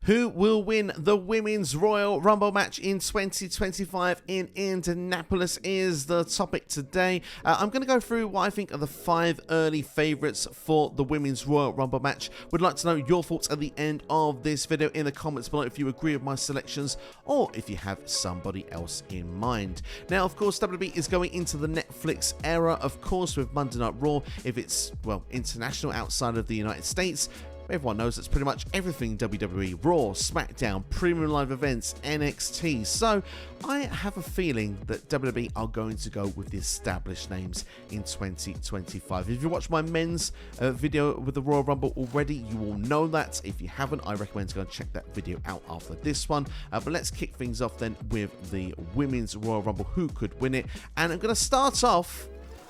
Who will win the Women's Royal Rumble match in 2025 in Indianapolis is the topic today. I'm going to go through what I think are the 5 early favourites for the Women's Royal Rumble match. Would like to know your thoughts at the end of this video in the comments below if you agree with my selections or if you have somebody else in mind. Now, of course, WWE is going into the Netflix era, of course, with Monday Night Raw. If it's, well, international outside of the United States, everyone knows it's pretty much everything WWE, Raw, SmackDown, Premium Live Events, NXT. So I have a feeling that WWE are going to go with the established names in 2025. If you watched my men's video with the Royal Rumble already, you will know that. If you haven't, I recommend to go and check that video out after this one. But let's kick things off then with the Women's Royal Rumble, who could win it. And I'm going to start off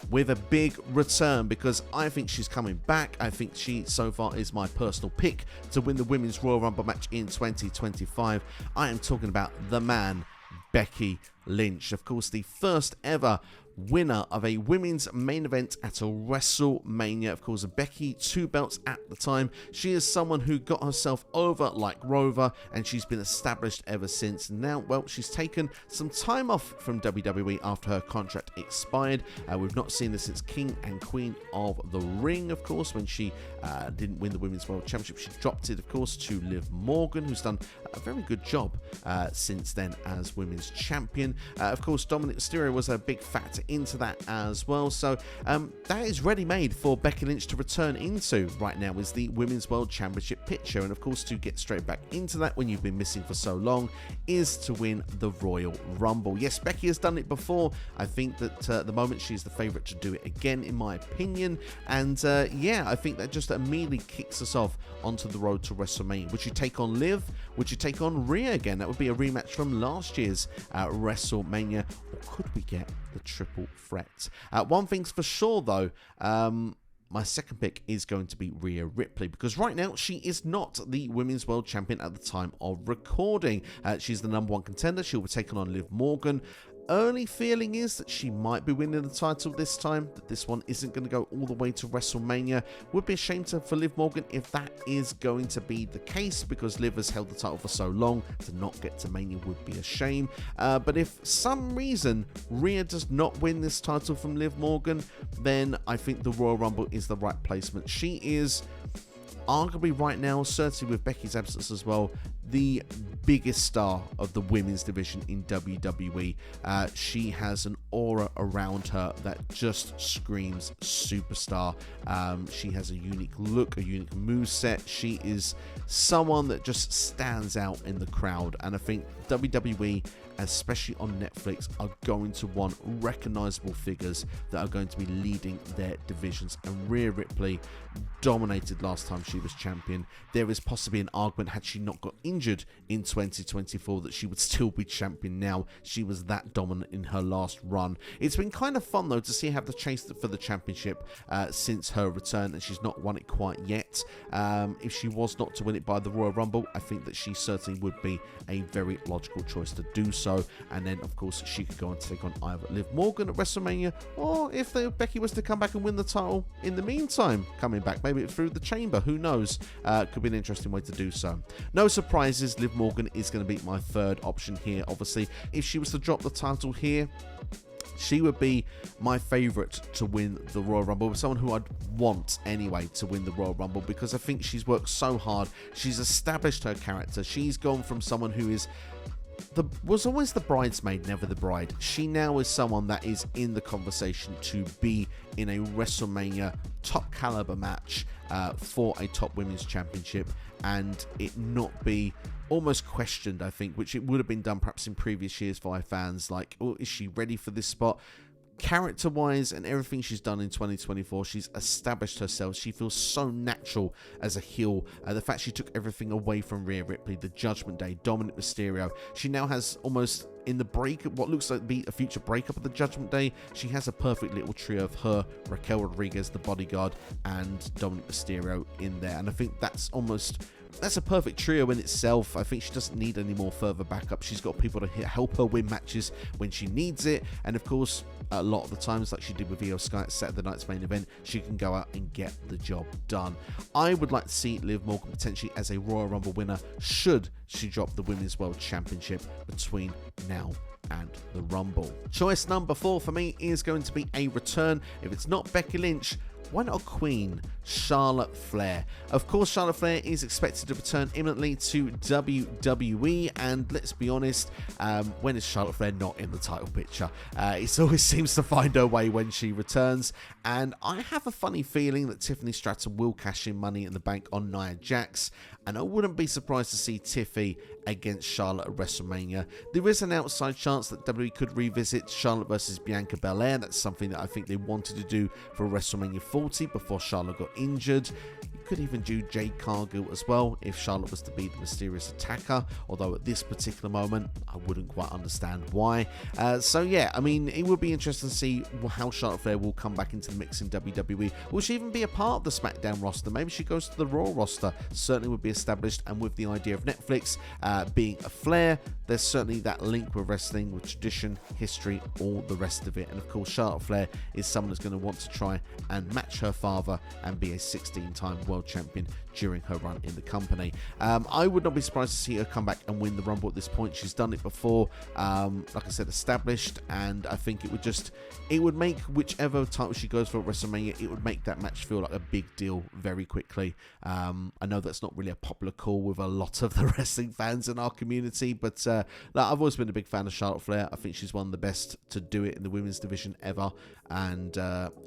with a big return because I think she's coming back. I think she so far is my personal pick to win the Women's Royal Rumble match in 2025. I am talking about the man, Becky Lynch. Of course, the first ever winner of a women's main event at a WrestleMania. Of course, Becky, 2 belts at the time. She is someone who got herself over like Rover, and she's been established ever since. Now, well, she's taken some time off from WWE after her contract expired. We've not seen this since King and Queen of the Ring, of course, when she didn't win the Women's World Championship. She dropped it, of course, to Liv Morgan, who's done a very good job since then as Women's Champion. Of course, Dominic Mysterio was a big factor into that as well. So that is ready-made for Becky Lynch to return into right now, is the Women's World Championship picture. And of course, to get straight back into that when you've been missing for so long is to win the Royal Rumble. Yes, Becky has done it before. I think that at the moment she's the favourite to do it again, in my opinion. And yeah, I think that just immediately kicks us off onto the road to WrestleMania. Would you take on Liv? Would you take on Rhea again? That would be a rematch from last year's WrestleMania. Or could we get the triple threat? One thing's for sure though, my second pick is going to be Rhea Ripley, because right now she is not the Women's World Champion at the time of recording. She's the #1 contender. She'll be taking on Liv Morgan. Early feeling is that she might be winning the title this time, that this one isn't going to go all the way to WrestleMania. Would be a shame for Liv Morgan if that is going to be the case, because Liv has held the title for so long. To not get to Mania would be a shame. But if some reason Rhea does not win this title from Liv Morgan, then I think the Royal Rumble is the right placement. She is arguably right now, certainly with Becky's absence as well, the biggest star of the women's division in WWE. She has an aura around her that just screams superstar. She has a unique look, a unique moveset. She is someone that just stands out in the crowd, and I think WWE, especially on Netflix, are going to want recognizable figures that are going to be leading their divisions. And Rhea Ripley dominated last time she was champion. There is possibly an argument, had she not got injured in 2024, that she would still be champion now. She was that dominant in her last run. It's been kind of fun though to see her have the chase for the championship since her return, and she's not won it quite yet. If she was not to win it by the Royal Rumble, I think that she certainly would be a very logical choice to do so. And then of course she could go and take on either Liv Morgan at WrestleMania, or if Becky was to come back and win the title in the meantime, coming back maybe through the chamber, who knows. Could be an interesting way to do so. No surprises, Liv Morgan is going to be my third option here. Obviously, if she was to drop the title here, she would be my favourite to win the Royal Rumble, someone who I'd want anyway to win the Royal Rumble, because I think she's worked so hard. She's established her character. She's gone from someone who was always the bridesmaid, never the bride. She now is someone that is in the conversation to be in a WrestleMania top caliber match for a top women's championship, and it not be almost questioned, I think, which it would have been done perhaps in previous years by fans, like, oh, is she ready for this spot? Character-wise and everything she's done in 2024, she's established herself. She feels so natural as a heel. The fact she took everything away from Rhea Ripley, the Judgment Day, Dominic Mysterio. She now has almost, in the break, what looks like to be a future breakup of the Judgment Day, she has a perfect little trio of her, Raquel Rodriguez, the bodyguard, and Dominic Mysterio in there. And I think that's almost that's a perfect trio in itself. I think she doesn't need any more further backup. She's got people to help her win matches when she needs it, and of course, a lot of the times, like she did with Io Sky at Saturday night's main event, she can go out and get the job done. I would like to see Liv Morgan potentially as a Royal Rumble winner should she drop the Women's World Championship between now and the Rumble. Choice number 4 for me is going to be a return. If it's not Becky Lynch, why not a queen? Charlotte Flair. Of course, Charlotte Flair is expected to return imminently to WWE, and let's be honest, when is Charlotte Flair not in the title picture? It always seems to find her way when she returns, and I have a funny feeling that Tiffany Stratton will cash in Money in the Bank on Nia Jax, and I wouldn't be surprised to see Tiffy against Charlotte at WrestleMania. There is an outside chance that WWE could revisit Charlotte versus Bianca Belair. That's something that I think they wanted to do for WrestleMania 40 before Charlotte got injured. You could even do Jade Cargill as well if Charlotte was to be the mysterious attacker, although at this particular moment I wouldn't quite understand why. So yeah, I mean, it would be interesting to see how Charlotte Flair will come back into the mix in WWE. Will she even be a part of the SmackDown roster? Maybe she goes to the Raw roster. Certainly would be established, and with the idea of Netflix being a Flair, there's certainly that link with wrestling, with tradition, history, all the rest of it. And of course, Charlotte Flair is someone that's going to want to try and match her father and be a 16-time world champion during her run in the company. I would not be surprised to see her come back and win the Rumble at this point. She's done it before, like I said, established, and I think it would make whichever title she goes for at WrestleMania, it would make that match feel like a big deal very quickly. I know that's not really a popular call with a lot of the wrestling fans in our community, but I've always been a big fan of Charlotte Flair. I think she's one of the best to do it in the women's division ever, and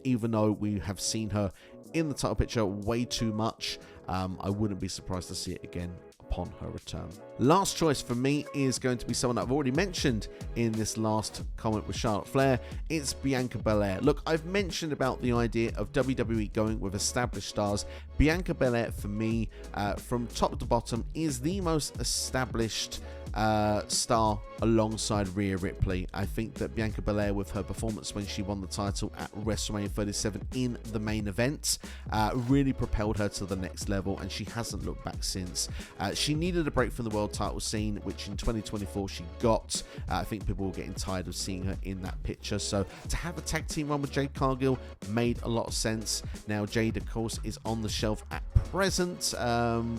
even though we have seen her in the title picture way too much, I wouldn't be surprised to see it again upon her return. Last choice for me is going to be someone that I've already mentioned in this last comment with Charlotte Flair. It's Bianca Belair. Look, I've mentioned about the idea of WWE going with established stars. Bianca Belair, for me, from top to bottom, is the most established star alongside Rhea Ripley. I think that Bianca Belair, with her performance when she won the title at WrestleMania 37 in the main event, really propelled her to the next level, and she hasn't looked back since. She needed a break from the world title scene, which in 2024 she got. I think people were getting tired of seeing her in that picture, so to have a tag team run with Jade Cargill made a lot of sense. Now Jade, of course, is on the shelf at present,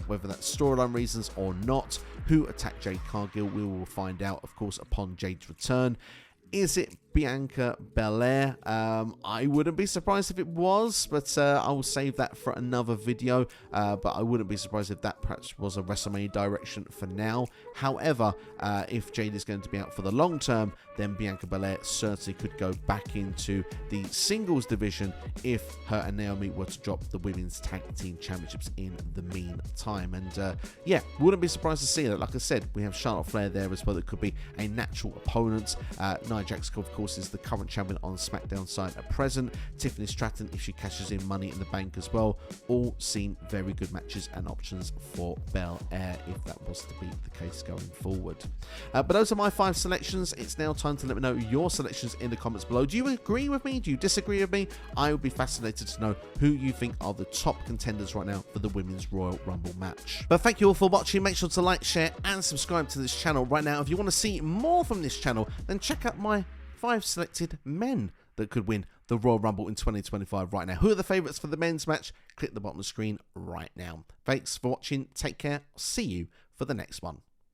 whether that's storyline reasons or not. Who attacked Jade Cargill, we will find out, of course, upon Jade's return. Is it Bianca Belair? I wouldn't be surprised if it was, but I will save that for another video. But I wouldn't be surprised if that perhaps was a WrestleMania direction for now. However, if Jade is going to be out for the long term, then Bianca Belair certainly could go back into the singles division if her and Naomi were to drop the women's tag team championships in the meantime. And yeah, wouldn't be surprised to see that. Like I said, we have Charlotte Flair there as well. That could be a natural opponent. Nia Jax, of course, is the current champion on the SmackDown side at present. Tiffany Stratton, if she cashes in Money in the Bank as well, all seem very good matches and options for Belair if that was to be the case going forward. But those are my 5 selections. It's now time to let me know your selections in the comments below. Do you agree with me? Do you disagree with me? I would be fascinated to know who you think are the top contenders right now for the Women's Royal Rumble match. But thank you all for watching. Make sure to like, share and subscribe to this channel right now. If you want to see more from this channel, then check out my 5 selected men that could win the Royal Rumble in 2025 right now. Who are the favourites for the men's match? Click the bottom of the screen right now. Thanks for watching. Take care. See you for the next one.